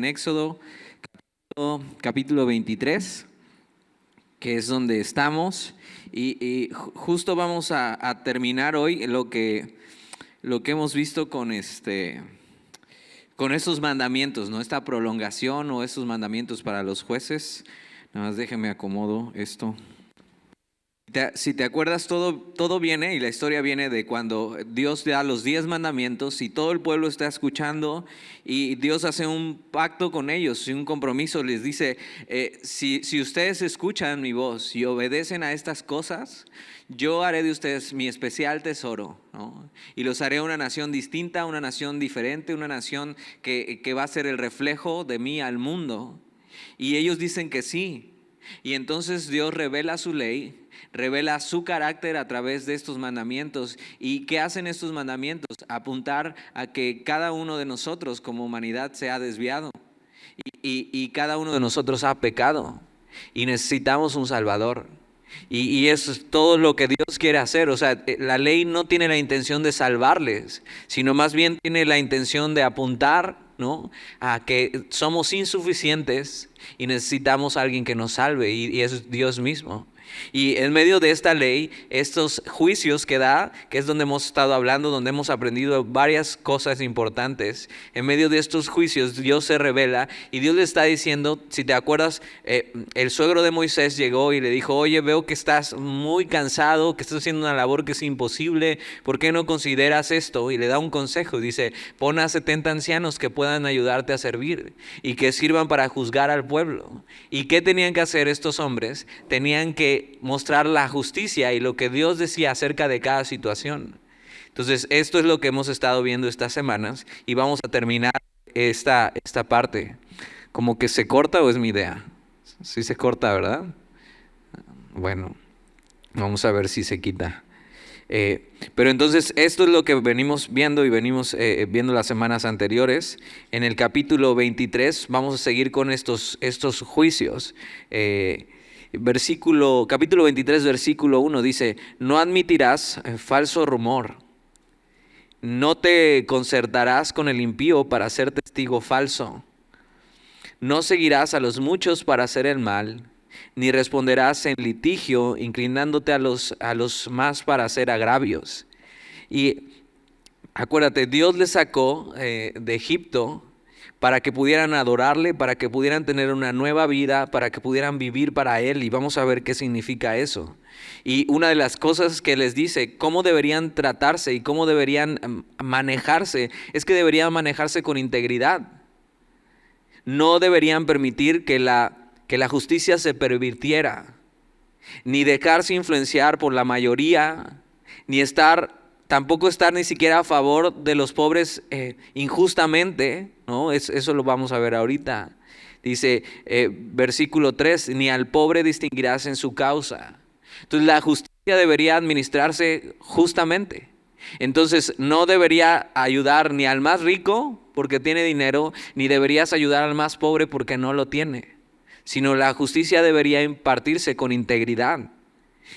Éxodo capítulo 23, que es donde estamos, y justo vamos a terminar hoy lo que hemos visto con esos mandamientos, ¿no? Esta prolongación o esos mandamientos para los jueces. Nada más déjeme acomodo esto. Si te acuerdas, todo viene, y la historia viene de cuando Dios da los 10 mandamientos y todo el pueblo está escuchando, y Dios hace un pacto con ellos y un compromiso. Les dice, si ustedes escuchan mi voz y obedecen a estas cosas, yo haré de ustedes mi especial tesoro, ¿no? Y los haré una nación distinta, una nación diferente, una nación que va a ser el reflejo de mí al mundo. Y ellos dicen que sí. Y entonces Dios revela su ley, revela su carácter a través de estos mandamientos. ¿Y qué hacen estos mandamientos? Apuntar a que cada uno de nosotros como humanidad se ha desviado y cada uno de nosotros ha pecado y necesitamos un Salvador. Y eso es todo lo que Dios quiere hacer. O sea, la ley no tiene la intención de salvarles, sino más bien tiene la intención de apuntar, ¿no?, a que somos insuficientes y necesitamos a alguien que nos salve, y eso es Dios mismo. Y en medio de esta ley, estos juicios que da, que es donde hemos estado hablando, donde hemos aprendido varias cosas importantes, en medio de estos juicios Dios se revela y Dios le está diciendo, si te acuerdas, el suegro de Moisés llegó y le dijo, oye, veo que estás muy cansado, que estás haciendo una labor que es imposible, ¿por qué no consideras esto? Y le da un consejo, dice, pon a 70 ancianos que puedan ayudarte a servir y que sirvan para juzgar al pueblo. ¿Y qué tenían que hacer estos hombres? Tenían que mostrar la justicia y lo que Dios decía acerca de cada situación. Entonces, esto es lo que hemos estado viendo estas semanas y vamos a terminar esta parte. ¿Como que se corta o es mi idea? Sí se corta, ¿verdad? Bueno, vamos a ver si se quita. Pero entonces esto es lo que venimos viendo y venimos viendo las semanas anteriores. En el capítulo 23 vamos a seguir con estos juicios. Capítulo 23, versículo 1 dice, no admitirás falso rumor, no te concertarás con el impío para ser testigo falso, no seguirás a los muchos para hacer el mal, ni responderás en litigio inclinándote a los más para hacer agravios. Y acuérdate, Dios les sacó de Egipto para que pudieran adorarle, para que pudieran tener una nueva vida, para que pudieran vivir para Él, y vamos a ver qué significa eso. Y una de las cosas que les dice, cómo deberían tratarse y cómo deberían manejarse, es que deberían manejarse con integridad. No deberían permitir que la justicia se pervirtiera, ni dejarse influenciar por la mayoría, tampoco estar ni siquiera a favor de los pobres injustamente, ¿no? Eso lo vamos a ver ahorita. Dice versículo 3, ni al pobre distinguirás en su causa. Entonces la justicia debería administrarse justamente. Entonces no debería ayudar ni al más rico porque tiene dinero, ni deberías ayudar al más pobre porque no lo tiene, sino la justicia debería impartirse con integridad.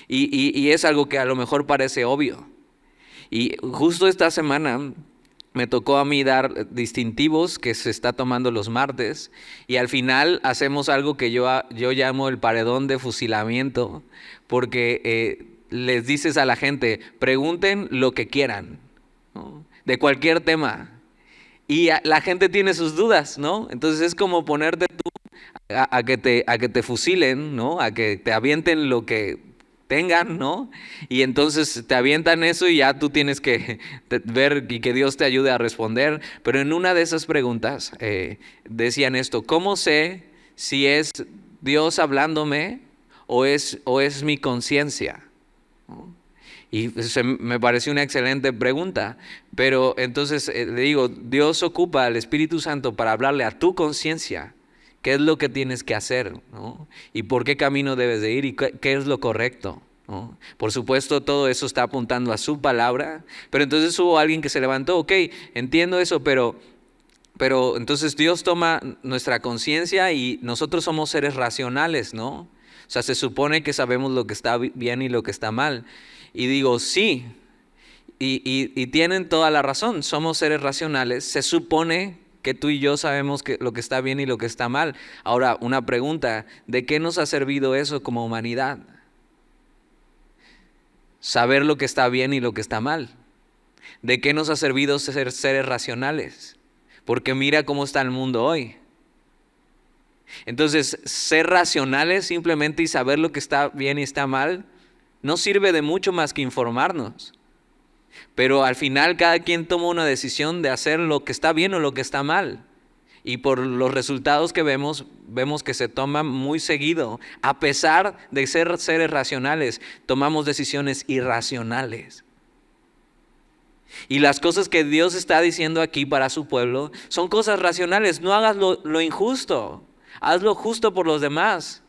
Y es algo que a lo mejor parece obvio. Y justo esta semana me tocó a mí dar distintivos que se está tomando los martes, y al final hacemos algo que yo llamo el paredón de fusilamiento, porque les dices a la gente, pregunten lo que quieran, ¿no?, de cualquier tema, y la gente tiene sus dudas, ¿no? Entonces es como ponerte tú a que te fusilen, ¿no?, a que te avienten lo que tengan, ¿no? Y entonces te avientan eso y ya tú tienes que ver y que Dios te ayude a responder. Pero en una de esas preguntas decían esto, ¿cómo sé si es Dios hablándome o es mi conciencia? ¿No? Y me pareció una excelente pregunta, pero entonces le digo, Dios ocupa al Espíritu Santo para hablarle a tu conciencia. ¿Qué es lo que tienes que hacer, ¿no? ¿Y por qué camino debes de ir? ¿Y qué es lo correcto, ¿no? Por supuesto, todo eso está apuntando a su palabra, pero entonces hubo alguien que se levantó, ok, entiendo eso, pero entonces Dios toma nuestra conciencia y nosotros somos seres racionales, ¿no? O sea, se supone que sabemos lo que está bien y lo que está mal. Y digo, sí, y tienen toda la razón, somos seres racionales, se supone que tú y yo sabemos lo que está bien y lo que está mal. Ahora, una pregunta, ¿de qué nos ha servido eso como humanidad? Saber lo que está bien y lo que está mal. ¿De qué nos ha servido ser seres racionales? Porque mira cómo está el mundo hoy. Entonces, ser racionales simplemente y saber lo que está bien y está mal, no sirve de mucho más que informarnos. Pero al final cada quien toma una decisión de hacer lo que está bien o lo que está mal. Y por los resultados que vemos que se toma muy seguido. A pesar de ser seres racionales, tomamos decisiones irracionales. Y las cosas que Dios está diciendo aquí para su pueblo son cosas racionales. No hagas lo injusto. Haz lo justo por los demás.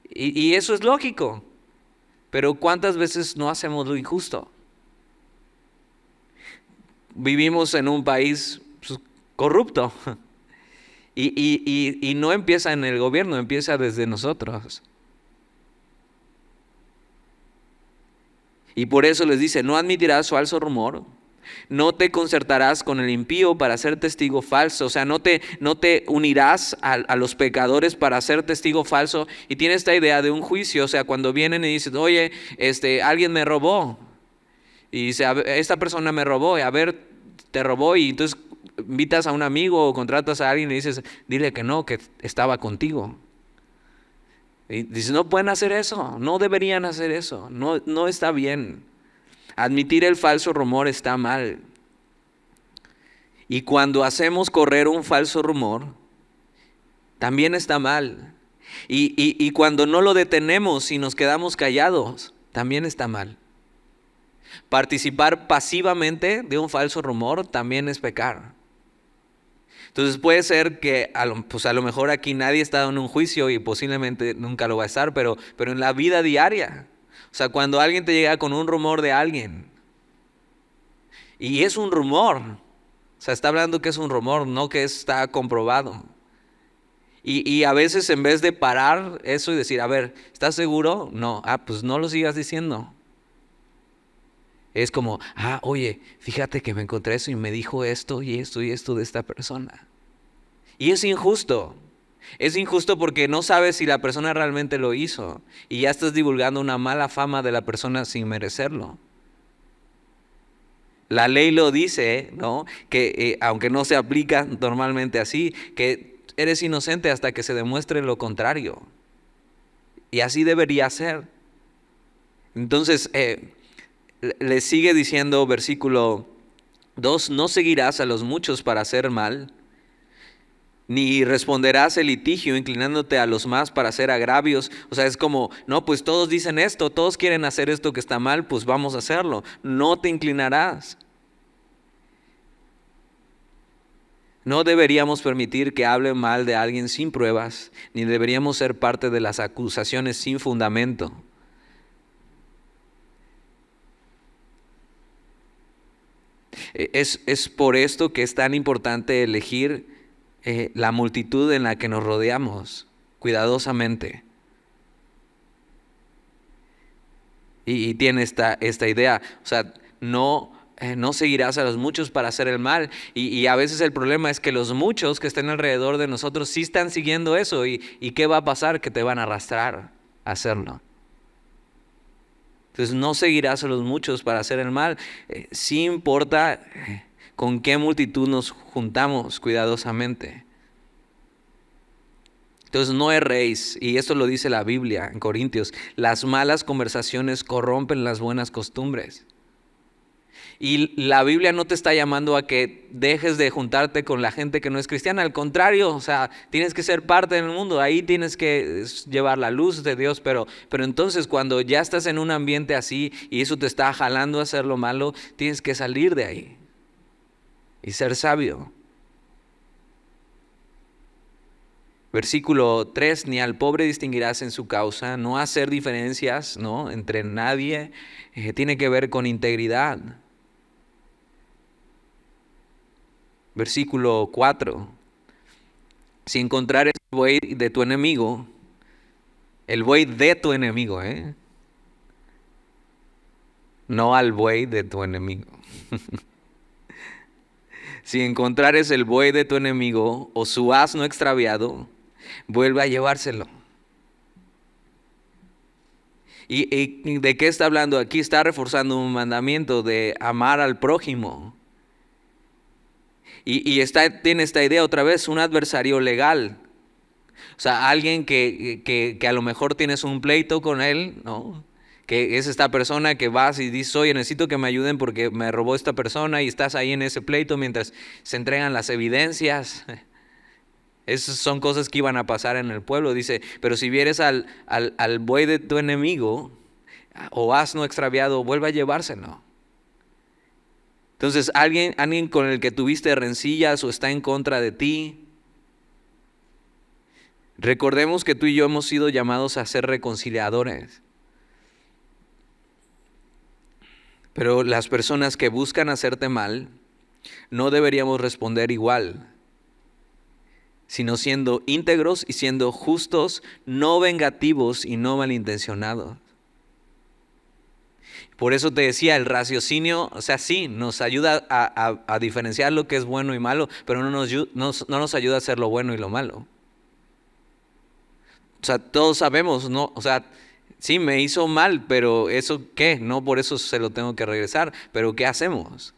Y eso es lógico. Pero ¿cuántas veces no hacemos lo injusto? Vivimos en un país corrupto. Y no empieza en el gobierno, empieza desde nosotros. Y por eso les dice, no admitirás falso rumor, no te concertarás con el impío para ser testigo falso. O sea, no te unirás a los pecadores para ser testigo falso. Y tiene esta idea de un juicio. O sea, cuando vienen y dicen, oye, alguien me robó. Y dice, esta persona me robó. Y a ver, te robó. Y entonces invitas a un amigo o contratas a alguien y dices, dile que no, que estaba contigo. Y dices, no pueden hacer eso. No deberían hacer eso. No está bien. Admitir el falso rumor está mal. Y cuando hacemos correr un falso rumor, también está mal. Y cuando no lo detenemos y nos quedamos callados, también está mal. Participar pasivamente de un falso rumor también es pecar. Entonces puede ser que a lo mejor aquí nadie está en un juicio y posiblemente nunca lo va a estar, pero en la vida diaria. O sea, cuando alguien te llega con un rumor de alguien, y es un rumor, o sea, está hablando que es un rumor, no que está comprobado. Y a veces en vez de parar eso y decir, a ver, ¿estás seguro? No, pues no lo sigas diciendo. Es como, oye, fíjate que me encontré eso y me dijo esto y esto y esto de esta persona. Y es injusto. Es injusto porque no sabes si la persona realmente lo hizo y ya estás divulgando una mala fama de la persona sin merecerlo. La ley lo dice, ¿no? Que aunque no se aplica normalmente así, que eres inocente hasta que se demuestre lo contrario. Y así debería ser. Entonces, le sigue diciendo versículo 2, no seguirás a los muchos para hacer mal, ni responderás el litigio inclinándote a los más para hacer agravios. O sea, es como, no, pues todos dicen esto, todos quieren hacer esto que está mal, pues vamos a hacerlo. No te inclinarás. No deberíamos permitir que hablen mal de alguien sin pruebas, ni deberíamos ser parte de las acusaciones sin fundamento. Es por esto que es tan importante elegir la multitud en la que nos rodeamos cuidadosamente. Y tiene esta idea, o sea, no seguirás a los muchos para hacer el mal. Y a veces el problema es que los muchos que estén alrededor de nosotros sí están siguiendo eso. ¿Y qué va a pasar? Que te van a arrastrar a hacerlo. Entonces no seguirás a los muchos para hacer el mal. Sí importa con qué multitud nos juntamos cuidadosamente. Entonces no erréis, y esto lo dice la Biblia en Corintios, las malas conversaciones corrompen las buenas costumbres. Y la Biblia no te está llamando a que dejes de juntarte con la gente que no es cristiana. Al contrario, o sea, tienes que ser parte del mundo. Ahí tienes que llevar la luz de Dios. Pero entonces cuando ya estás en un ambiente así y eso te está jalando a hacer lo malo, tienes que salir de ahí y ser sabio. Versículo 3, ni al pobre distinguirás en su causa. No hacer diferencias, ¿no?, entre nadie. Tiene que ver con integridad. Versículo 4. Si encontrares el buey de tu enemigo, el buey de tu enemigo, no al buey de tu enemigo. Si encontrares el buey de tu enemigo o su asno extraviado, vuelve a llevárselo. ¿Y de qué está hablando? Aquí está reforzando un mandamiento de amar al prójimo. Y tiene esta idea otra vez, un adversario legal. O sea, alguien que a lo mejor tienes un pleito con él, ¿no? Que es esta persona que vas y dices, oye, necesito que me ayuden porque me robó esta persona, y estás ahí en ese pleito mientras se entregan las evidencias. Esas son cosas que iban a pasar en el pueblo. Dice, pero si vieres al buey de tu enemigo o asno extraviado, vuelve a llevárselo. Entonces, alguien con el que tuviste rencillas o está en contra de ti, recordemos que tú y yo hemos sido llamados a ser reconciliadores. Pero las personas que buscan hacerte mal, no deberíamos responder igual, sino siendo íntegros y siendo justos, no vengativos y no malintencionados. Por eso te decía, el raciocinio, o sea, sí, nos ayuda a diferenciar lo que es bueno y malo, pero no nos ayuda a hacer lo bueno y lo malo. O sea, todos sabemos, ¿no? O sea, sí, me hizo mal, pero ¿eso qué? No por eso se lo tengo que regresar, pero ¿qué hacemos?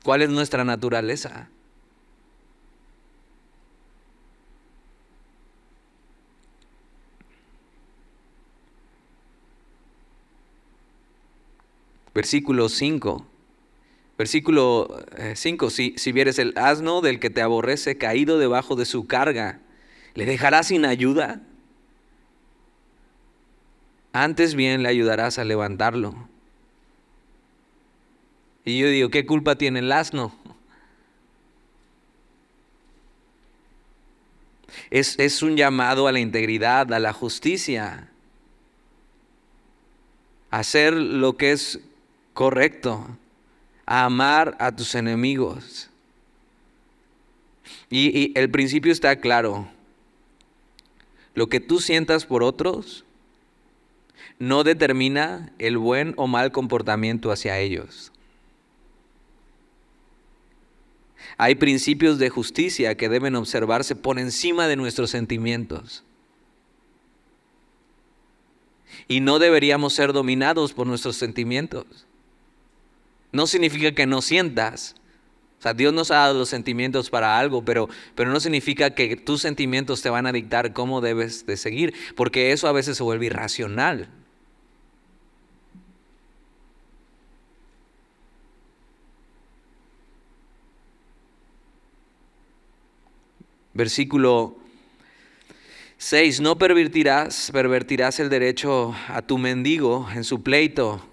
¿Cuál es nuestra naturaleza? Versículo 5. Versículo 5. Si vieres el asno del que te aborrece caído debajo de su carga, ¿le dejarás sin ayuda? Antes bien le ayudarás a levantarlo. Y yo digo, ¿qué culpa tiene el asno? Es un llamado a la integridad, a la justicia, a hacer lo que es correcto, a amar a tus enemigos. Y el principio está claro. Lo que tú sientas por otros no determina el buen o mal comportamiento hacia ellos. Hay principios de justicia que deben observarse por encima de nuestros sentimientos. Y no deberíamos ser dominados por nuestros sentimientos. No significa que no sientas. O sea, Dios nos ha dado los sentimientos para algo, pero no significa que tus sentimientos te van a dictar cómo debes de seguir, porque eso a veces se vuelve irracional. Versículo 6, no pervertirás el derecho a tu mendigo en su pleito.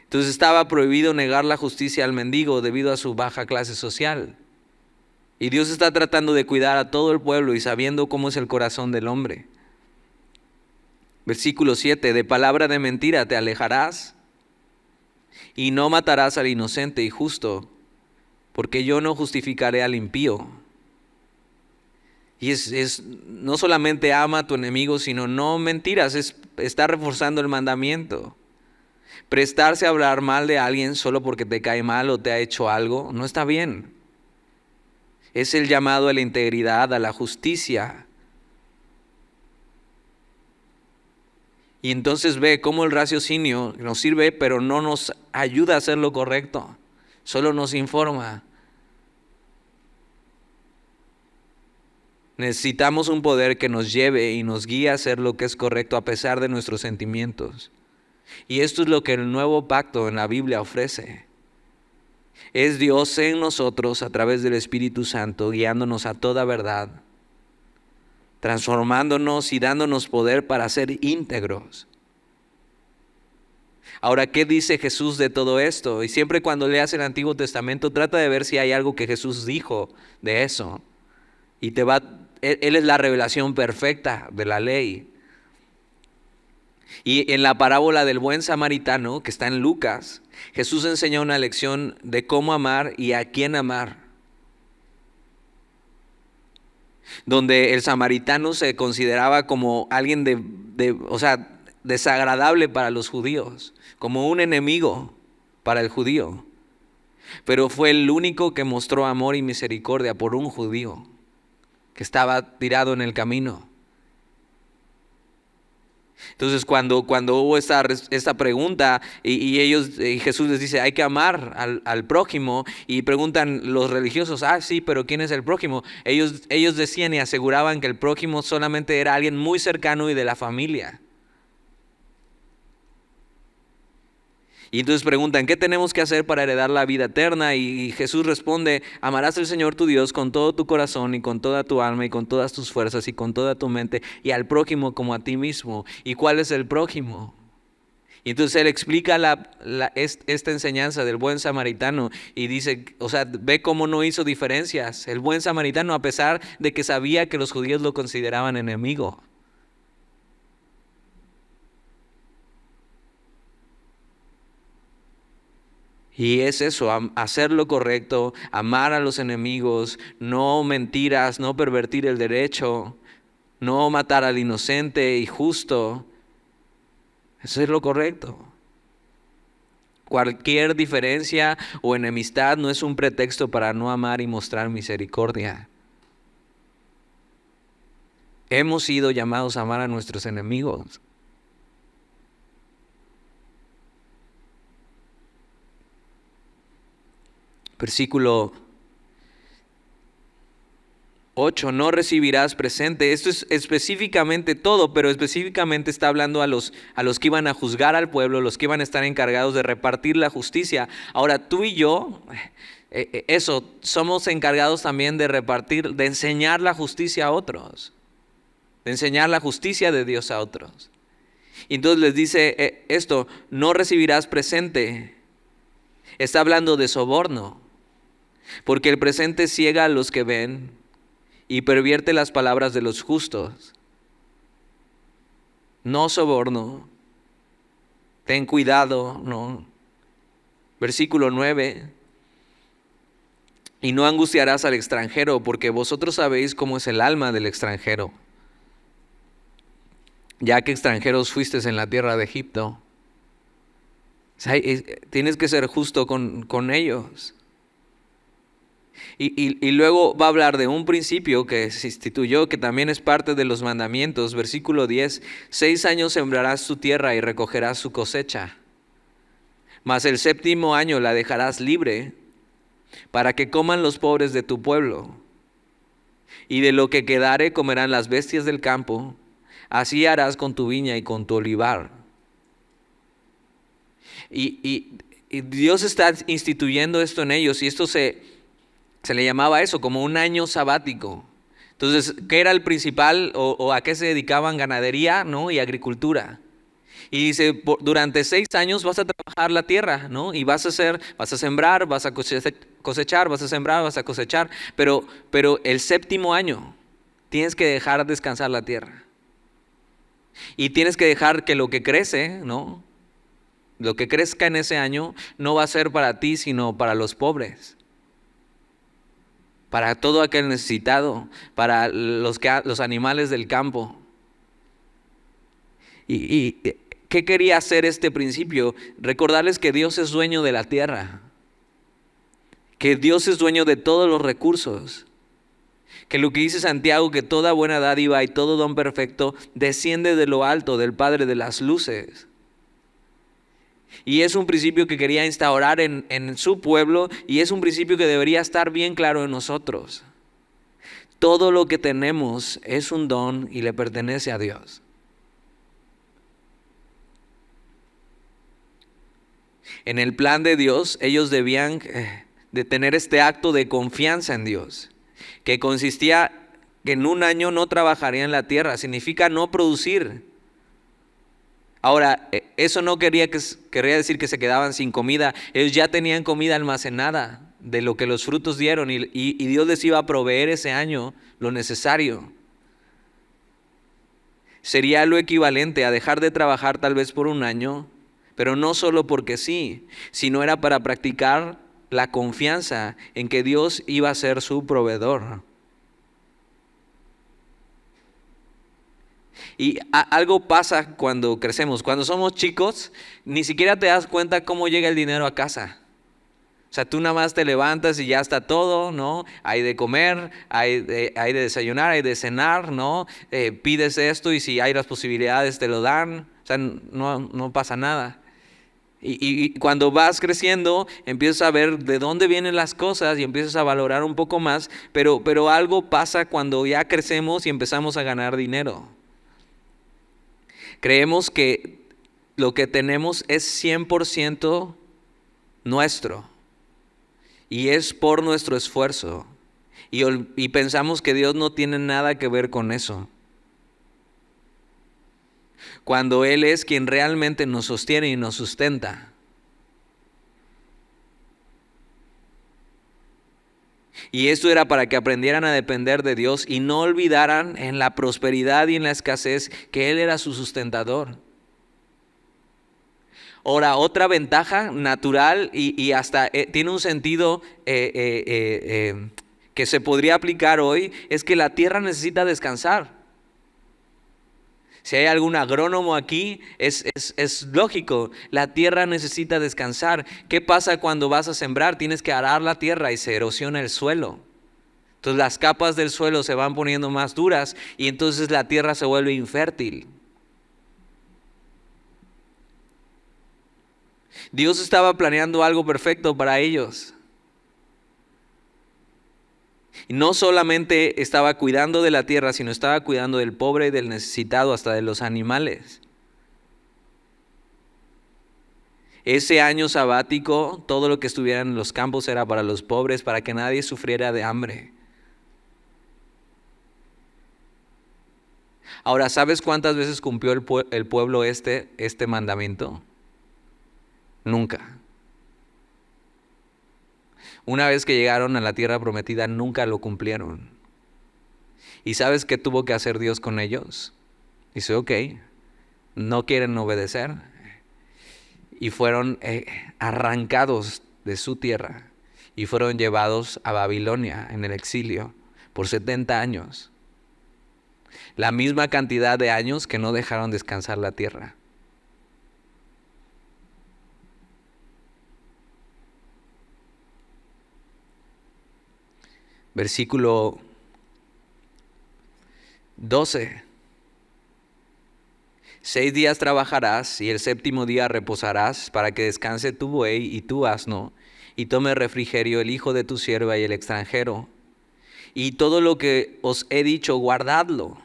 Entonces estaba prohibido negar la justicia al mendigo debido a su baja clase social. Y Dios está tratando de cuidar a todo el pueblo y sabiendo cómo es el corazón del hombre. Versículo 7, de palabra de mentira te alejarás y no matarás al inocente y justo, porque yo no justificaré al impío. Y no solamente ama a tu enemigo, sino no mentiras, está reforzando el mandamiento. Prestarse a hablar mal de alguien solo porque te cae mal o te ha hecho algo, no está bien. Es el llamado a la integridad, a la justicia. Y entonces ve cómo el raciocinio nos sirve, pero no nos ayuda a hacer lo correcto, solo nos informa. Necesitamos un poder que nos lleve y nos guíe a hacer lo que es correcto a pesar de nuestros sentimientos. Y esto es lo que el nuevo pacto en la Biblia ofrece. Es Dios en nosotros a través del Espíritu Santo, guiándonos a toda verdad, transformándonos y dándonos poder para ser íntegros. Ahora, ¿qué dice Jesús de todo esto? Y siempre cuando leas el Antiguo Testamento, trata de ver si hay algo que Jesús dijo de eso. Y Él es la revelación perfecta de la ley. Y en la parábola del buen samaritano, que está en Lucas, Jesús enseñó una lección de cómo amar y a quién amar. Donde el samaritano se consideraba como alguien desagradable para los judíos, como un enemigo para el judío. pero fue el único que mostró amor y misericordia por un judío que estaba tirado en el camino. Entonces cuando hubo esta pregunta y Jesús les dice, hay que amar al prójimo, y preguntan los religiosos, sí, pero ¿quién es el prójimo? Ellos decían y aseguraban que el prójimo solamente era alguien muy cercano y de la familia. Y entonces preguntan, ¿qué tenemos que hacer para heredar la vida eterna? Y Jesús responde, amarás al Señor tu Dios con todo tu corazón y con toda tu alma y con todas tus fuerzas y con toda tu mente, y al prójimo como a ti mismo. ¿Y cuál es el prójimo? Y entonces él explica esta enseñanza del buen samaritano y dice, ve cómo no hizo diferencias. El buen samaritano, a pesar de que sabía que los judíos lo consideraban enemigo. Y es eso, hacer lo correcto, amar a los enemigos, no mentiras, no pervertir el derecho, no matar al inocente y justo. Eso es lo correcto. Cualquier diferencia o enemistad no es un pretexto para no amar y mostrar misericordia. Hemos sido llamados a amar a nuestros enemigos. Versículo 8, no recibirás presente. Esto es específicamente todo, pero específicamente está hablando a los que iban a juzgar al pueblo, los que iban a estar encargados de repartir la justicia. Ahora, tú y yo, somos encargados también de repartir, de enseñar la justicia a otros, de enseñar la justicia de Dios a otros. Y entonces les dice esto, no recibirás presente. Está hablando de soborno, porque el presente ciega a los que ven y pervierte las palabras de los justos. No soborno. Ten cuidado, no. Versículo 9. Y no angustiarás al extranjero, porque vosotros sabéis cómo es el alma del extranjero, ya que extranjeros fuisteis en la tierra de Egipto. Tienes que ser justo con ellos. Y luego va a hablar de un principio que se instituyó, que también es parte de los mandamientos. Versículo 10, 6 años sembrarás tu tierra y recogerás su cosecha, mas el séptimo año la dejarás libre para que coman los pobres de tu pueblo, y de lo que quedare comerán las bestias del campo. Así harás con tu viña y con tu olivar. Y Dios está instituyendo esto en ellos, y esto se le llamaba eso, como un año sabático. Entonces, ¿qué era el principal o a qué se dedicaban? Ganadería, ¿no? Y agricultura. Y dice, durante 6 años vas a trabajar la tierra, ¿no? Y vas a sembrar, vas a cosechar, vas a sembrar, vas a cosechar. Pero el séptimo año tienes que dejar descansar la tierra. Y tienes que dejar que lo que crece, ¿no? Lo que crezca en ese año no va a ser para ti, sino para los pobres, para todo aquel necesitado, para los animales del campo. ¿Y qué quería hacer este principio? Recordarles que Dios es dueño de la tierra, que Dios es dueño de todos los recursos, que lo que dice Santiago, que toda buena dádiva y todo don perfecto desciende de lo alto, del Padre de las luces. Y es un principio que quería instaurar en su pueblo, y es un principio que debería estar bien claro en nosotros. Todo lo que tenemos es un don y le pertenece a Dios. En el plan de Dios, ellos debían de tener este acto de confianza en Dios, que consistía que en un año no trabajarían la tierra, significa no producir. Ahora, eso no quería decir que se quedaban sin comida. Ellos ya tenían comida almacenada de lo que los frutos dieron, y Dios les iba a proveer ese año lo necesario. Sería lo equivalente a dejar de trabajar tal vez por un año, pero no solo porque sí, sino era para practicar la confianza en que Dios iba a ser su proveedor. Y algo pasa cuando crecemos. Cuando somos chicos, ni siquiera te das cuenta cómo llega el dinero a casa. O sea, tú nada más te levantas y ya está todo, ¿no? Hay de comer, hay de desayunar, hay de cenar, ¿no? Pides esto y si hay las posibilidades te lo dan. O sea, no pasa nada. Y cuando vas creciendo, empiezas a ver de dónde vienen las cosas y empiezas a valorar un poco más, pero algo pasa cuando ya crecemos y empezamos a ganar dinero. Creemos que lo que tenemos es 100% nuestro y es por nuestro esfuerzo. Y pensamos que Dios no tiene nada que ver con eso, cuando Él es quien realmente nos sostiene y nos sustenta. Y esto era para que aprendieran a depender de Dios y no olvidaran en la prosperidad y en la escasez que Él era su sustentador. Ahora, otra ventaja natural y hasta tiene un sentido que se podría aplicar hoy, es que la tierra necesita descansar. Si hay algún agrónomo aquí, es lógico, la tierra necesita descansar. ¿Qué pasa cuando vas a sembrar? Tienes que arar la tierra y se erosiona el suelo. Entonces las capas del suelo se van poniendo más duras y entonces la tierra se vuelve infértil. Dios estaba planeando algo perfecto para ellos. Y no solamente estaba cuidando de la tierra, sino estaba cuidando del pobre, del necesitado, hasta de los animales. Ese año sabático, todo lo que estuviera en los campos era para los pobres, para que nadie sufriera de hambre. Ahora, ¿sabes cuántas veces cumplió el pueblo este mandamiento? Nunca. Una vez que llegaron a la tierra prometida, nunca lo cumplieron. ¿Y sabes qué tuvo que hacer Dios con ellos? Dice, ok, no quieren obedecer. Y fueron arrancados de su tierra y fueron llevados a Babilonia en el exilio por 70 años. La misma cantidad de años que no dejaron descansar la tierra. Versículo 12. 6 días trabajarás y el séptimo día reposarás para que descanse tu buey y tu asno y tome refrigerio el hijo de tu sierva y el extranjero. Y todo lo que os he dicho, guardadlo.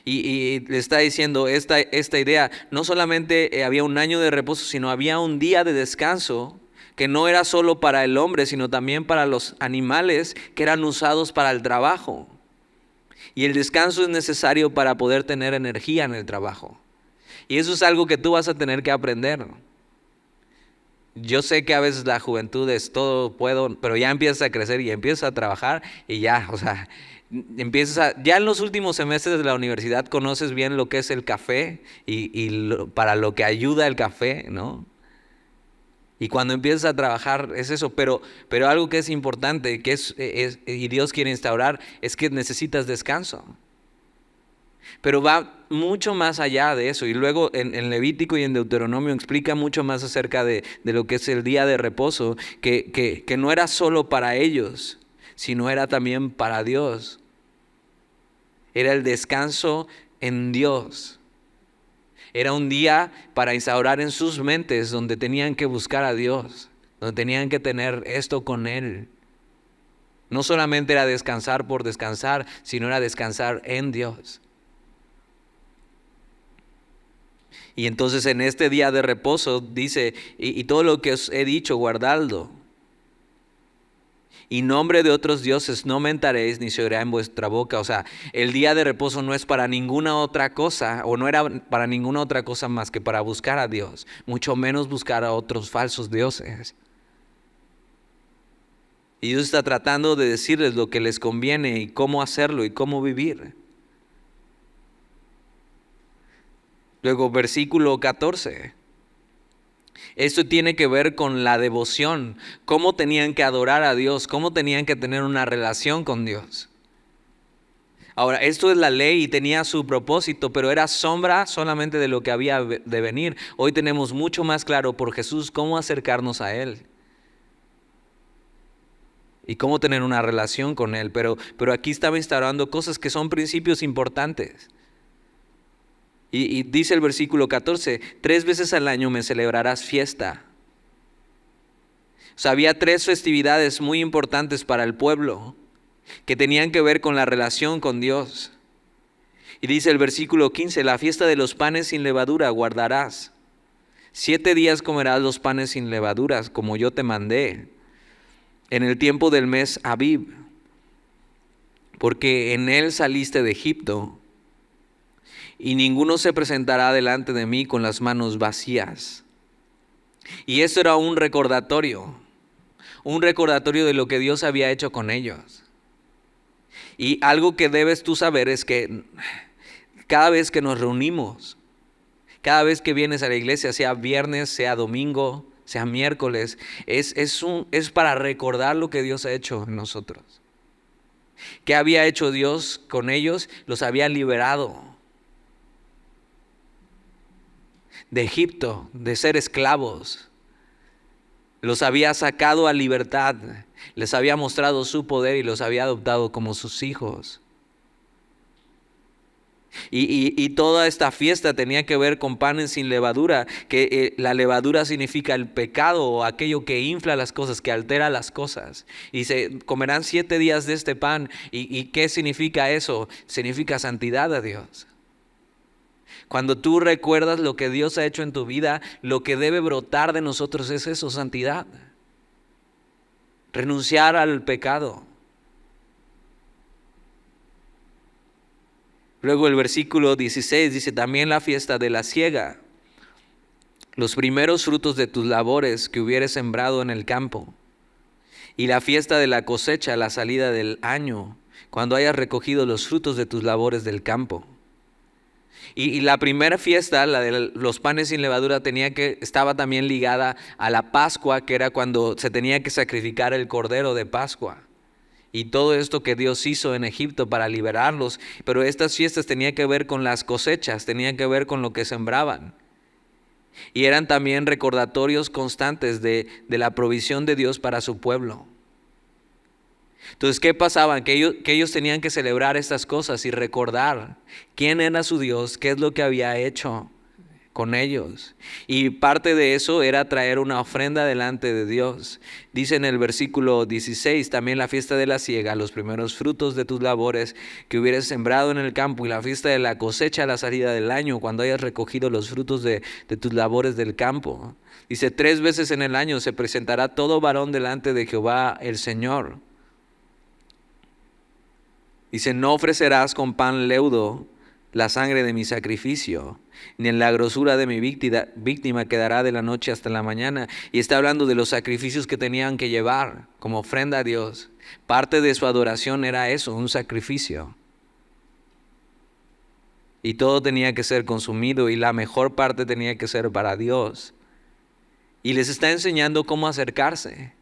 Y le está diciendo esta idea, no solamente había un año de reposo, sino había un día de descanso que no era solo para el hombre, sino también para los animales que eran usados para el trabajo. Y el descanso es necesario para poder tener energía en el trabajo. Y eso es algo que tú vas a tener que aprender. Yo sé que a veces la juventud es todo puedo, pero ya empiezas a crecer y empiezas a trabajar y ya, o sea, ya en los últimos semestres de la universidad conoces bien lo que es el café para lo que ayuda el café, ¿no? Y cuando empiezas a trabajar es eso, pero algo que es importante, que y Dios quiere instaurar, es que necesitas descanso. Pero va mucho más allá de eso. Y luego en Levítico y en Deuteronomio explica mucho más acerca de lo que es el día de reposo, que no era solo para ellos, sino era también para Dios. Era el descanso en Dios. Era un día para instaurar en sus mentes donde tenían que buscar a Dios, donde tenían que tener esto con Él. No solamente era descansar por descansar, sino era descansar en Dios. Y entonces en este día de reposo dice, y todo lo que os he dicho, guardadlo. Y nombre de otros dioses no mentaréis ni se oirá en vuestra boca. O sea, el día de reposo no es para ninguna otra cosa, o no era para ninguna otra cosa más que para buscar a Dios, mucho menos buscar a otros falsos dioses. Y Dios está tratando de decirles lo que les conviene y cómo hacerlo y cómo vivir. Luego, versículo 14. Esto tiene que ver con la devoción, cómo tenían que adorar a Dios, cómo tenían que tener una relación con Dios. Ahora, esto es la ley y tenía su propósito, pero era sombra solamente de lo que había de venir. Hoy tenemos mucho más claro por Jesús cómo acercarnos a Él. y cómo tener una relación con Él. Pero aquí estaba instaurando cosas que son principios importantes. Y dice el versículo 14, 3 veces al año me celebrarás fiesta. O sea, había 3 festividades muy importantes para el pueblo que tenían que ver con la relación con Dios. Y dice el versículo 15, la fiesta de los panes sin levadura guardarás. 7 días comerás los panes sin levaduras, como yo te mandé, en el tiempo del mes Abib, porque en él saliste de Egipto, y ninguno se presentará delante de mí con las manos vacías. Y esto era un recordatorio de lo que Dios había hecho con ellos. Y algo que debes tú saber es que cada vez que nos reunimos, cada vez que vienes a la iglesia, sea viernes, sea domingo, sea miércoles, es para recordar lo que Dios ha hecho en nosotros. ¿Qué había hecho Dios con ellos? Los había liberado de Egipto, de ser esclavos. Los había sacado a libertad, les había mostrado su poder y los había adoptado como sus hijos. Y toda esta fiesta tenía que ver con panes sin levadura, que la levadura significa el pecado o aquello que infla las cosas, que altera las cosas. Y se comerán 7 días de este pan. ¿Y qué significa eso? Significa santidad a Dios. Cuando tú recuerdas lo que Dios ha hecho en tu vida, lo que debe brotar de nosotros es eso, santidad. Renunciar al pecado. Luego el versículo 16 dice, también la fiesta de la siega, los primeros frutos de tus labores que hubieres sembrado en el campo, y la fiesta de la cosecha a la salida del año, cuando hayas recogido los frutos de tus labores del campo. Y la primera fiesta, la de los panes sin levadura, estaba también ligada a la Pascua, que era cuando se tenía que sacrificar el cordero de Pascua. Y todo esto que Dios hizo en Egipto para liberarlos. Pero estas fiestas tenían que ver con las cosechas, tenían que ver con lo que sembraban. Y eran también recordatorios constantes de la provisión de Dios para su pueblo. Entonces, ¿qué pasaba? Que ellos tenían que celebrar estas cosas y recordar quién era su Dios, qué es lo que había hecho con ellos. Y parte de eso era traer una ofrenda delante de Dios. Dice en el versículo 16, también la fiesta de la siega, los primeros frutos de tus labores que hubieras sembrado en el campo, y la fiesta de la cosecha a la salida del año, cuando hayas recogido los frutos de tus labores del campo. Dice, 3 veces en el año se presentará todo varón delante de Jehová el Señor. Dice, no ofrecerás con pan leudo la sangre de mi sacrificio, ni en la grosura de mi víctima quedará de la noche hasta la mañana. Y está hablando de los sacrificios que tenían que llevar como ofrenda a Dios. Parte de su adoración era eso, un sacrificio. Y todo tenía que ser consumido y la mejor parte tenía que ser para Dios. Y les está enseñando cómo acercarse.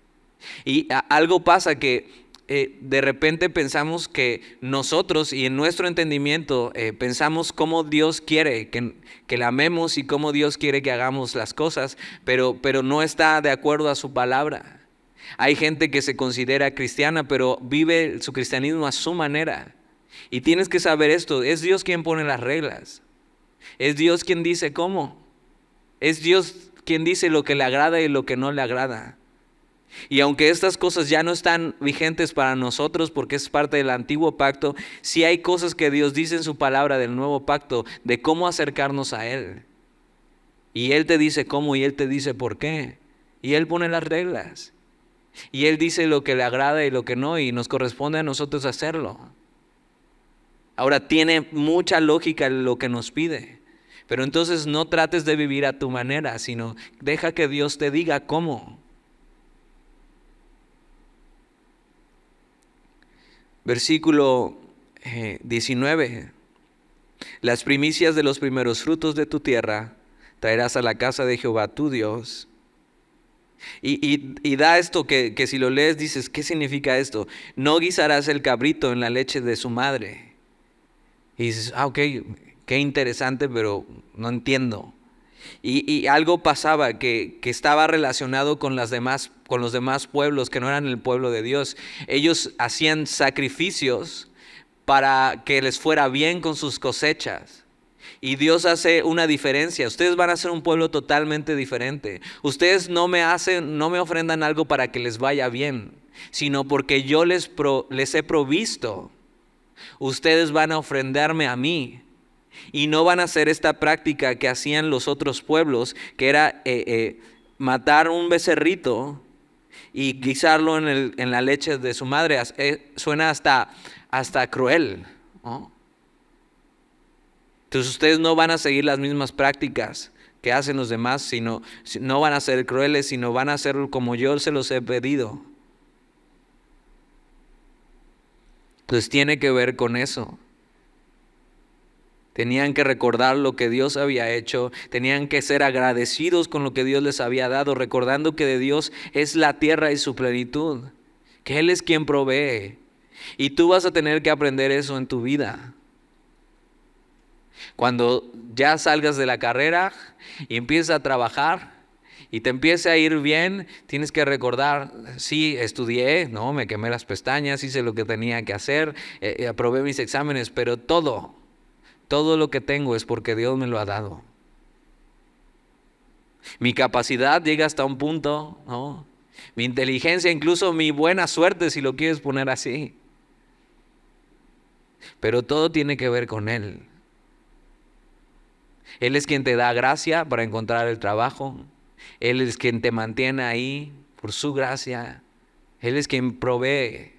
Y algo pasa que de repente pensamos que nosotros y en nuestro entendimiento pensamos cómo Dios quiere que le amemos y cómo Dios quiere que hagamos las cosas, pero no está de acuerdo a su palabra. Hay gente que se considera cristiana, pero vive su cristianismo a su manera. Y tienes que saber esto, es Dios quien pone las reglas. Es Dios quien dice cómo. Es Dios quien dice lo que le agrada y lo que no le agrada. Y aunque estas cosas ya no están vigentes para nosotros porque es parte del antiguo pacto, sí hay cosas que Dios dice en su palabra del nuevo pacto de cómo acercarnos a Él. Y Él te dice cómo y Él te dice por qué. Y Él pone las reglas. Y Él dice lo que le agrada y lo que no, y nos corresponde a nosotros hacerlo. Ahora tiene mucha lógica lo que nos pide. Pero entonces no trates de vivir a tu manera, sino deja que Dios te diga cómo. Versículo 19. Las primicias de los primeros frutos de tu tierra traerás a la casa de Jehová tu Dios. Y da esto que si lo lees dices, ¿qué significa esto? No guisarás el cabrito en la leche de su madre. Y dices, ok, qué interesante, pero no entiendo. Y algo pasaba que estaba relacionado con los demás pueblos que no eran el pueblo de Dios. Ellos hacían sacrificios para que les fuera bien con sus cosechas. Y Dios hace una diferencia. Ustedes van a ser un pueblo totalmente diferente. Ustedes no me ofrendan algo para que les vaya bien, sino porque yo les he provisto. Ustedes van a ofrendarme a mí. Y no van a hacer esta práctica que hacían los otros pueblos, que era matar un becerrito y guisarlo en la leche de su madre. Suena hasta cruel, ¿no? Entonces ustedes no van a seguir las mismas prácticas que hacen los demás, no van a ser crueles, sino van a hacer como yo se los he pedido. Entonces tiene que ver con eso. Tenían que recordar lo que Dios había hecho, tenían que ser agradecidos con lo que Dios les había dado, recordando que de Dios es la tierra y su plenitud, que Él es quien provee. Y tú vas a tener que aprender eso en tu vida. Cuando ya salgas de la carrera y empieces a trabajar y te empiece a ir bien, tienes que recordar, sí, estudié, no, me quemé las pestañas, hice lo que tenía que hacer, aprobé mis exámenes, pero todo lo que tengo es porque Dios me lo ha dado. Mi capacidad llega hasta un punto, ¿no? Mi inteligencia, incluso mi buena suerte, si lo quieres poner así. Pero todo tiene que ver con Él. Él es quien te da gracia para encontrar el trabajo. Él es quien te mantiene ahí por su gracia. Él es quien provee.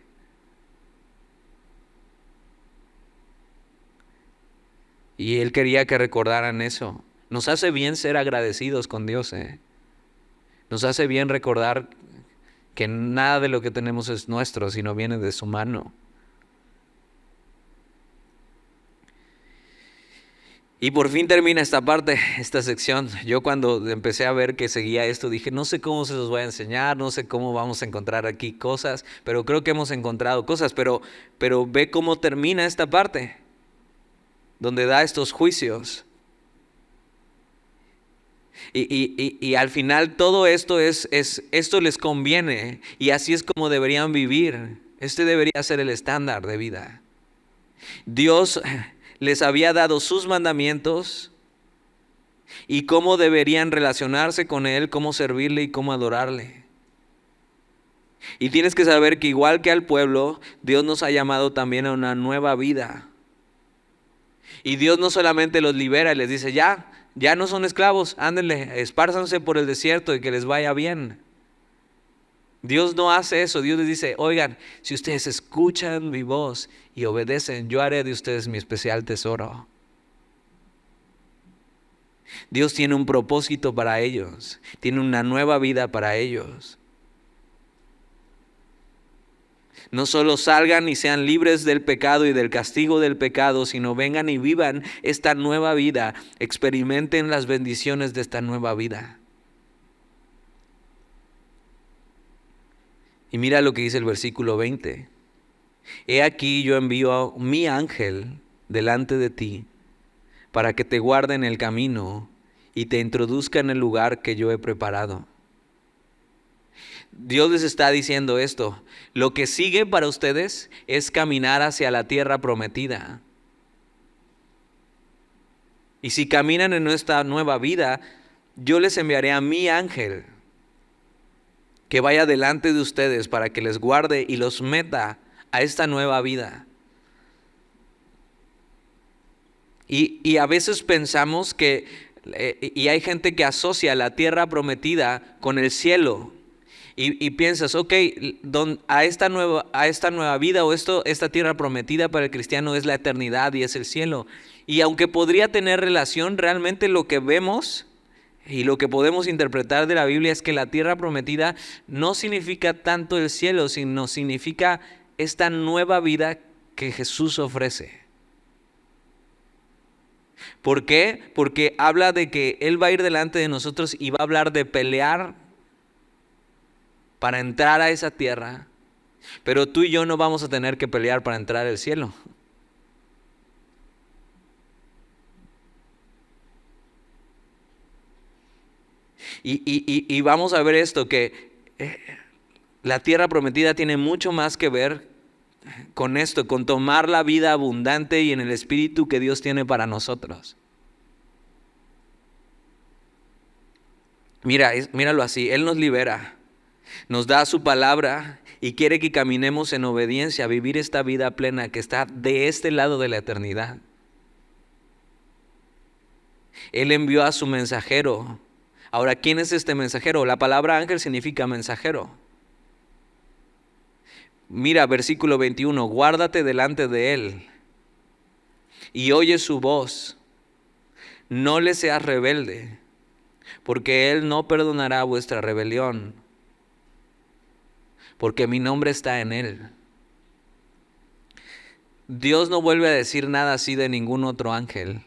Y Él quería que recordaran eso. Nos hace bien ser agradecidos con Dios, ¿eh? Nos hace bien recordar que nada de lo que tenemos es nuestro, sino viene de su mano. Y por fin termina esta parte, esta sección. Yo cuando empecé a ver que seguía esto, dije, no sé cómo se los voy a enseñar, no sé cómo vamos a encontrar aquí cosas, pero creo que hemos encontrado cosas. Pero ve cómo termina esta parte, donde da estos juicios. Y al final todo esto esto les conviene, y así es como deberían vivir. Este debería ser el estándar de vida. Dios les había dado sus mandamientos y cómo deberían relacionarse con Él, cómo servirle y cómo adorarle. Y tienes que saber que igual que al pueblo, Dios nos ha llamado también a una nueva vida. Y Dios no solamente los libera y les dice, ya no son esclavos, ándenle, espárzanse por el desierto y que les vaya bien. Dios no hace eso. Dios les dice, oigan, si ustedes escuchan mi voz y obedecen, yo haré de ustedes mi especial tesoro. Dios tiene un propósito para ellos, tiene una nueva vida para ellos. No solo salgan y sean libres del pecado y del castigo del pecado, sino vengan y vivan esta nueva vida, experimenten las bendiciones de esta nueva vida. Y mira lo que dice el versículo 20. He aquí yo envío a mi ángel delante de ti para que te guarde en el camino y te introduzca en el lugar que yo he preparado. Dios les está diciendo esto. Lo que sigue para ustedes es caminar hacia la tierra prometida. Y si caminan en esta nueva vida, yo les enviaré a mi ángel que vaya delante de ustedes para que les guarde y los meta a esta nueva vida. Y a veces pensamos que, y hay gente que asocia la tierra prometida con el cielo. Y piensas, ok, a esta nueva vida o esta tierra prometida para el cristiano es la eternidad y es el cielo. Y aunque podría tener relación, realmente lo que vemos y lo que podemos interpretar de la Biblia es que la tierra prometida no significa tanto el cielo, sino significa esta nueva vida que Jesús ofrece. ¿Por qué? Porque habla de que Él va a ir delante de nosotros y va a hablar de pelear para entrar a esa tierra, pero tú y yo no vamos a tener que pelear para entrar al cielo. Y vamos a ver esto, que la tierra prometida tiene mucho más que ver con esto, con tomar la vida abundante y en el espíritu que Dios tiene para nosotros. Míralo así, Él nos libera, nos da su palabra y quiere que caminemos en obediencia, a vivir esta vida plena que está de este lado de la eternidad. Él envió a su mensajero. Ahora, ¿quién es este mensajero? La palabra ángel significa mensajero. Mira, versículo 21, guárdate delante de él y oye su voz. No le seas rebelde, porque él no perdonará vuestra rebelión, porque mi nombre está en él. Dios no vuelve a decir nada así de ningún otro ángel.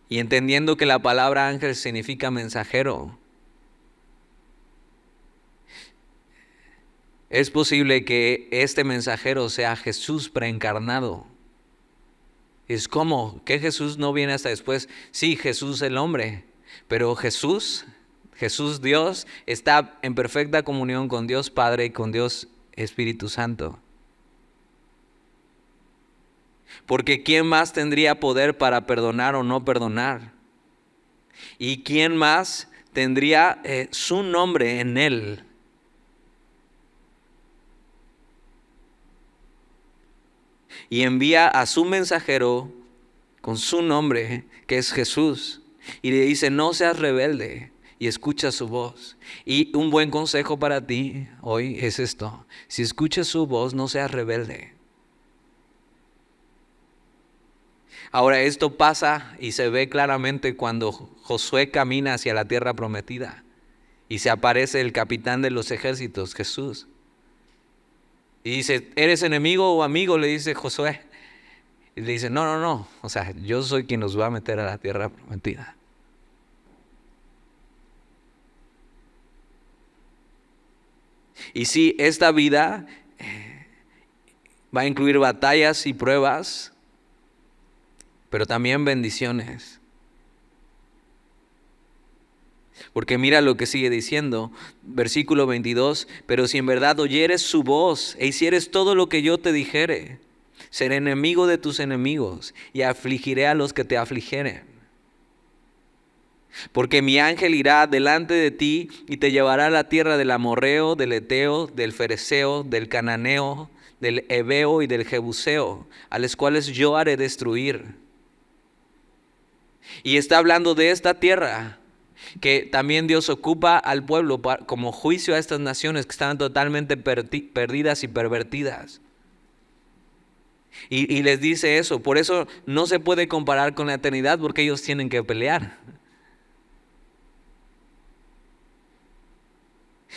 Y entendiendo que la palabra ángel significa mensajero, es posible que este mensajero sea Jesús preencarnado. Es como que Jesús no viene hasta después. Sí, Jesús el hombre, pero Jesús Dios, está en perfecta comunión con Dios Padre y con Dios Espíritu Santo. Porque ¿quién más tendría poder para perdonar o no perdonar? ¿Y quién más tendría su nombre en él? Y envía a su mensajero con su nombre, que es Jesús, y le dice, no seas rebelde, y escucha su voz. Y un buen consejo para ti hoy es esto: si escuchas su voz, no seas rebelde. Ahora, esto pasa y se ve claramente cuando Josué camina hacia la tierra prometida y se aparece el capitán de los ejércitos, Jesús. Y dice, ¿eres enemigo o amigo?, le dice Josué. Y le dice, no, o sea, yo soy quien nos va a meter a la tierra prometida. Y sí, esta vida va a incluir batallas y pruebas, pero también bendiciones. Porque mira lo que sigue diciendo, versículo 22, pero si en verdad oyeres su voz e hicieres todo lo que yo te dijere, seré enemigo de tus enemigos y afligiré a los que te afligieren. Porque mi ángel irá delante de ti y te llevará a la tierra del amorreo, del eteo, del fereceo, del cananeo, del heveo y del jebuseo, a los cuales yo haré destruir. Y está hablando de esta tierra, que también Dios ocupa al pueblo como juicio a estas naciones que estaban totalmente perdidas y pervertidas. Y les dice eso, por eso no se puede comparar con la eternidad, porque ellos tienen que pelear.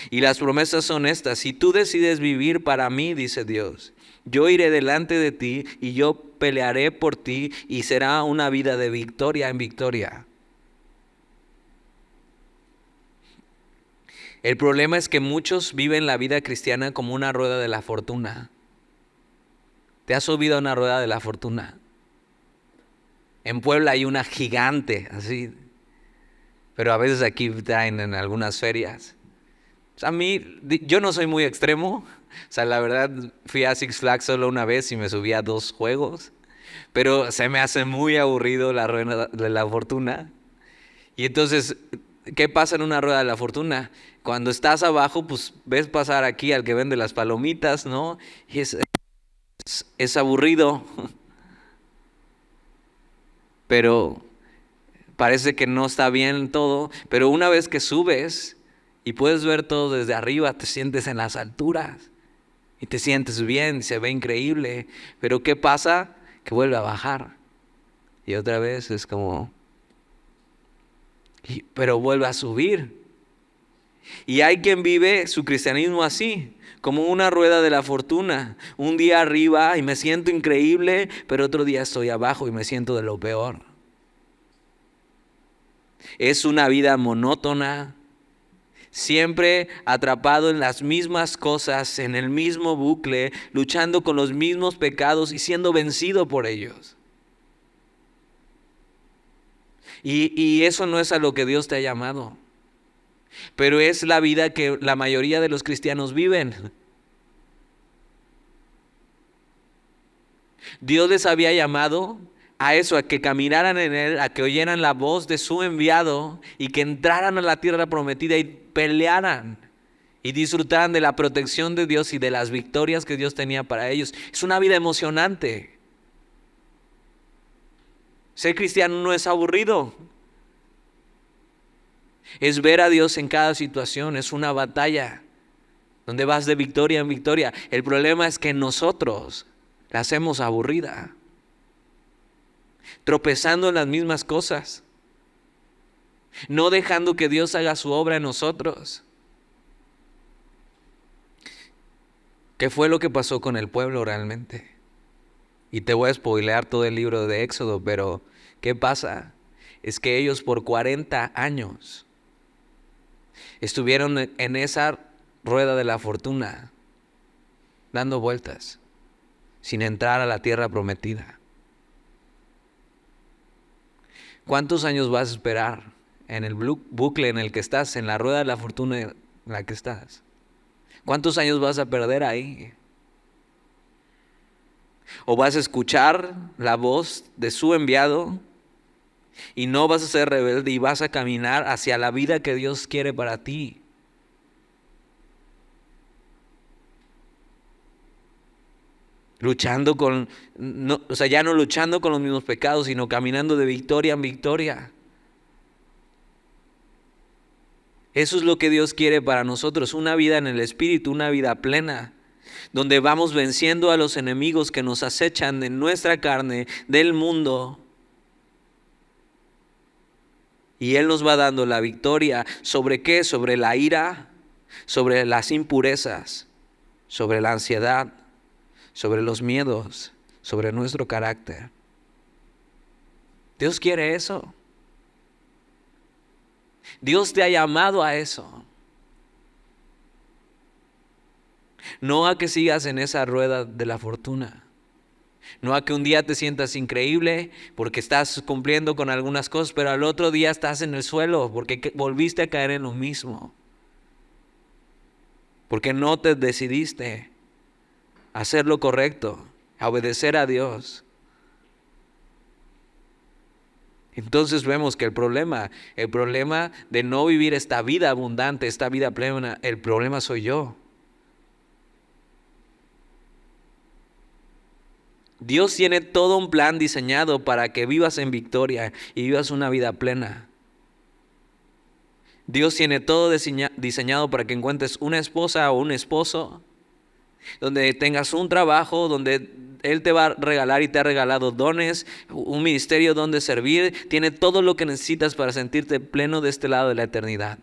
Y las promesas son estas: si tú decides vivir para mí, dice Dios, yo iré delante de ti y yo pelearé por ti y será una vida de victoria en victoria. El problema es que muchos viven la vida cristiana como una rueda de la fortuna. ¿Te has subido a una rueda de la fortuna? En Puebla hay una gigante, así, pero a veces aquí traen en algunas ferias. Yo no soy muy extremo, o sea, la verdad fui a Six Flags solo una vez y me subí a 2 juegos, pero se me hace muy aburrido la rueda de la fortuna. Y entonces, ¿qué pasa en una rueda de la fortuna? Cuando estás abajo, pues ves pasar aquí al que vende las palomitas, ¿no? Y es aburrido, pero parece que no está bien todo, pero una vez que subes y puedes ver todo desde arriba, te sientes en las alturas y te sientes bien, se ve increíble. Pero ¿qué pasa? Que vuelve a bajar y otra vez es como, pero vuelve a subir. Y hay quien vive su cristianismo así, como una rueda de la fortuna. Un día arriba y me siento increíble, pero otro día estoy abajo y me siento de lo peor. Es una vida monótona, siempre atrapado en las mismas cosas, en el mismo bucle, luchando con los mismos pecados y siendo vencido por ellos. Y eso no es a lo que Dios te ha llamado. Pero es la vida que la mayoría de los cristianos viven. Dios les había llamado a eso, a que caminaran en Él, a que oyeran la voz de su enviado y que entraran a la tierra prometida y pelearan y disfrutaran de la protección de Dios y de las victorias que Dios tenía para ellos. Es una vida emocionante. Ser cristiano no es aburrido. Es ver a Dios en cada situación, es una batalla donde vas de victoria en victoria. El problema es que nosotros la hacemos aburrida, tropezando en las mismas cosas, no dejando que Dios haga su obra en nosotros. ¿Qué fue lo que pasó con el pueblo realmente? Y te voy a spoilear todo el libro de Éxodo, pero ¿qué pasa? Es que ellos por 40 años estuvieron en esa rueda de la fortuna, dando vueltas, sin entrar a la tierra prometida. ¿Cuántos años vas a esperar en el bucle en el que estás, en la rueda de la fortuna en la que estás? ¿Cuántos años vas a perder ahí? ¿O vas a escuchar la voz de su enviado y no vas a ser rebelde y vas a caminar hacia la vida que Dios quiere para ti? Luchando ya no luchando con los mismos pecados, sino caminando de victoria en victoria. Eso es lo que Dios quiere para nosotros, una vida en el Espíritu, una vida plena, donde vamos venciendo a los enemigos que nos acechan de nuestra carne, del mundo. Y Él nos va dando la victoria. ¿Sobre qué? Sobre la ira, sobre las impurezas, sobre la ansiedad, sobre los miedos, sobre nuestro carácter. Dios quiere eso. Dios te ha llamado a eso. No a que sigas en esa rueda de la fortuna. No a que un día te sientas increíble porque estás cumpliendo con algunas cosas, pero al otro día estás en el suelo porque volviste a caer en lo mismo. Porque no te decidiste a hacer lo correcto, a obedecer a Dios. Entonces vemos que el problema de no vivir esta vida abundante, esta vida plena, el problema soy yo. Dios tiene todo un plan diseñado para que vivas en victoria y vivas una vida plena. Dios tiene todo diseñado para que encuentres una esposa o un esposo, donde tengas un trabajo, donde Él te va a regalar y te ha regalado dones, un ministerio donde servir. Tiene todo lo que necesitas para sentirte pleno de este lado de la eternidad.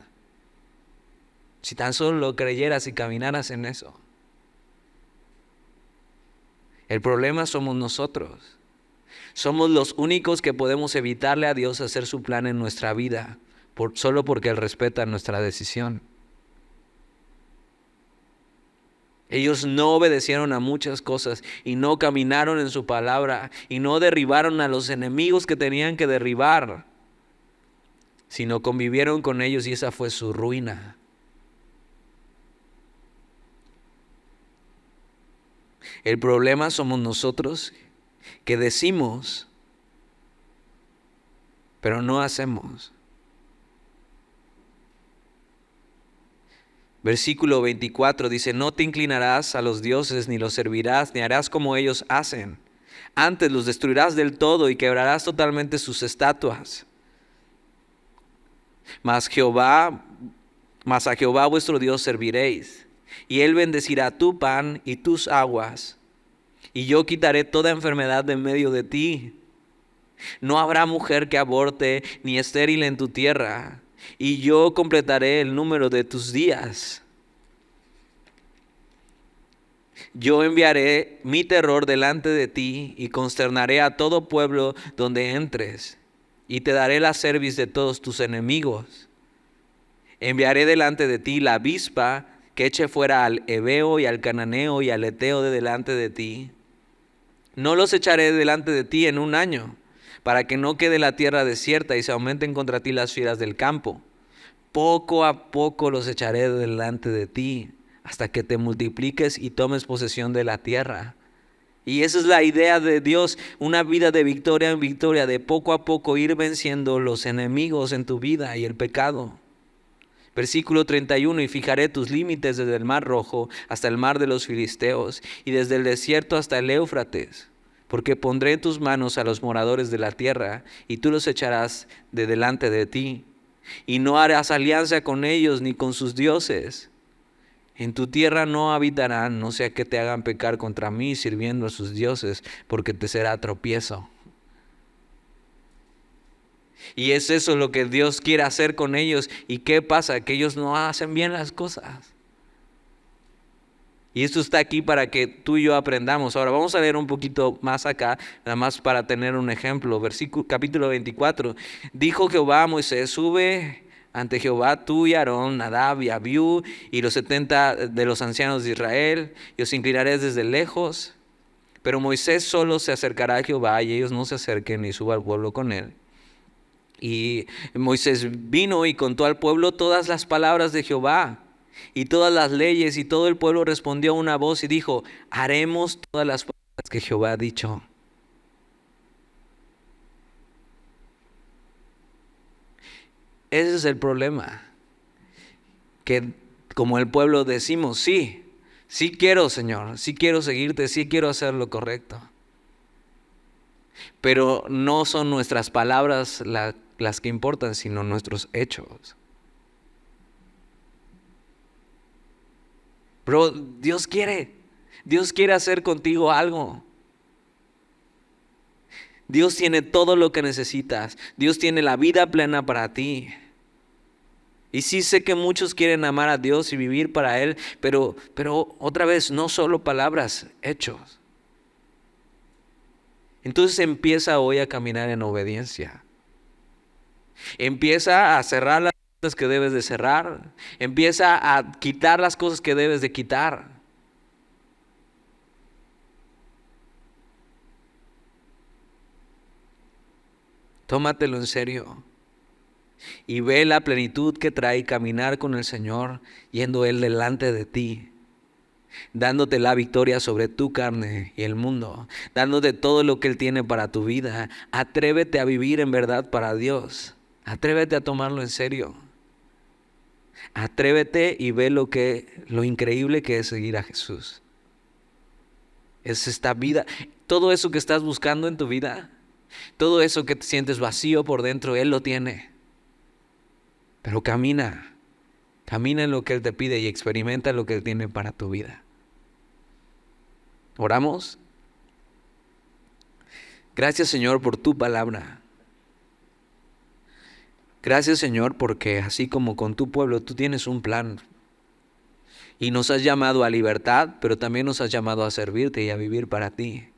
Si tan solo lo creyeras y caminaras en eso. El problema somos nosotros. Somos los únicos que podemos evitarle a Dios hacer su plan en nuestra vida, solo porque Él respeta nuestra decisión. Ellos no obedecieron a muchas cosas y no caminaron en su palabra y no derribaron a los enemigos que tenían que derribar, sino convivieron con ellos y esa fue su ruina. El problema somos nosotros que decimos, pero no hacemos. Versículo 24 dice, no te inclinarás a los dioses, ni los servirás, ni harás como ellos hacen. Antes los destruirás del todo y quebrarás totalmente sus estatuas. Mas a Jehová vuestro Dios serviréis, y Él bendecirá tu pan y tus aguas, y yo quitaré toda enfermedad de en medio de ti. No habrá mujer que aborte ni estéril en tu tierra, y yo completaré el número de tus días. Yo enviaré mi terror delante de ti y consternaré a todo pueblo donde entres, y te daré la cerviz de todos tus enemigos. Enviaré delante de ti la avispa que eche fuera al heveo y al cananeo y al eteo de delante de ti. No los echaré delante de ti en un año, para que no quede la tierra desierta y se aumenten contra ti las fieras del campo. Poco a poco los echaré delante de ti, hasta que te multipliques y tomes posesión de la tierra. Y esa es la idea de Dios, una vida de victoria en victoria, de poco a poco ir venciendo los enemigos en tu vida y el pecado. Versículo 31, y fijaré tus límites desde el mar Rojo hasta el mar de los Filisteos, y desde el desierto hasta el Éufrates, porque pondré en tus manos a los moradores de la tierra, y tú los echarás de delante de ti, y no harás alianza con ellos ni con sus dioses. En tu tierra no habitarán, no sea que te hagan pecar contra mí sirviendo a sus dioses, porque te será tropiezo. Y es eso lo que Dios quiere hacer con ellos. ¿Y qué pasa? Que ellos no hacen bien las cosas. Y esto está aquí para que tú y yo aprendamos. Ahora vamos a leer un poquito más acá, nada más para tener un ejemplo. Capítulo 24. Dijo Jehová a Moisés: sube ante Jehová tú y Aarón, Nadab y Abiú y los 70 de los ancianos de Israel, y os inclinaréis desde lejos. Pero Moisés solo se acercará a Jehová, y ellos no se acerquen ni suba al pueblo con él. Y Moisés vino y contó al pueblo todas las palabras de Jehová y todas las leyes, y todo el pueblo respondió a una voz y dijo: haremos todas las palabras que Jehová ha dicho. Ese es el problema, que como el pueblo decimos: sí, sí quiero, Señor, sí quiero seguirte, sí quiero hacer lo correcto. Pero no son nuestras palabras las que importan, sino nuestros hechos. Pero Dios quiere hacer contigo algo. Dios tiene todo lo que necesitas. Dios tiene la vida plena para ti. Y sí sé que muchos quieren amar a Dios y vivir para Él, pero otra vez, no solo palabras, hechos. Entonces empieza hoy a caminar en obediencia. Empieza a cerrar las cosas que debes de cerrar. Empieza a quitar las cosas que debes de quitar. Tómatelo en serio y ve la plenitud que trae caminar con el Señor, yendo Él delante de ti, dándote la victoria sobre tu carne y el mundo, dándote todo lo que Él tiene para tu vida. Atrévete a vivir en verdad para Dios. Atrévete a tomarlo en serio. Atrévete y ve lo increíble que es seguir a Jesús. Es esta vida, todo eso que estás buscando en tu vida, todo eso que te sientes vacío por dentro, Él lo tiene. Pero camina en lo que Él te pide y experimenta lo que Él tiene para tu vida. ¿Oramos? Gracias, Señor, por tu palabra. Gracias, Señor, porque así como con tu pueblo, tú tienes un plan. Y nos has llamado a libertad, pero también nos has llamado a servirte y a vivir para ti.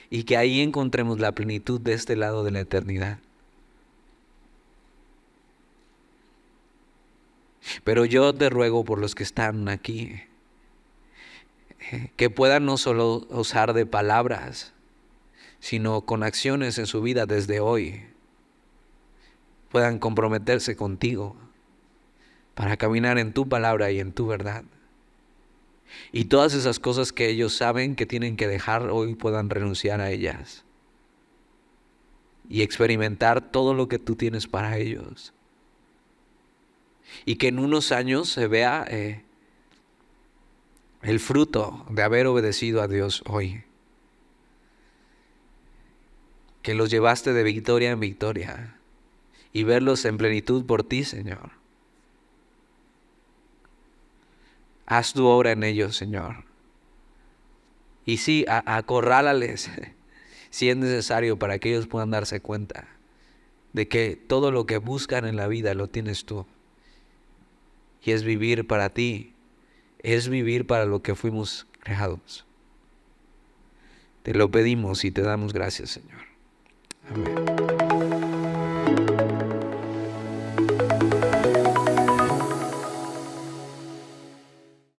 Y que ahí encontremos la plenitud de este lado de la eternidad. Pero yo te ruego por los que están aquí, que puedan no solo usar de palabras, sino con acciones en su vida desde hoy. Puedan comprometerse contigo para caminar en tu palabra y en tu verdad. Y todas esas cosas que ellos saben que tienen que dejar, hoy puedan renunciar a ellas. Y experimentar todo lo que tú tienes para ellos. Y que en unos años se vea el fruto de haber obedecido a Dios hoy. Que los llevaste de victoria en victoria. Y verlos en plenitud por ti, Señor. Haz tu obra en ellos, Señor. Y sí, acorrálales si es necesario, para que ellos puedan darse cuenta de que todo lo que buscan en la vida lo tienes tú. Y es vivir para ti, es vivir para lo que fuimos creados. Te lo pedimos y te damos gracias, Señor. Amén.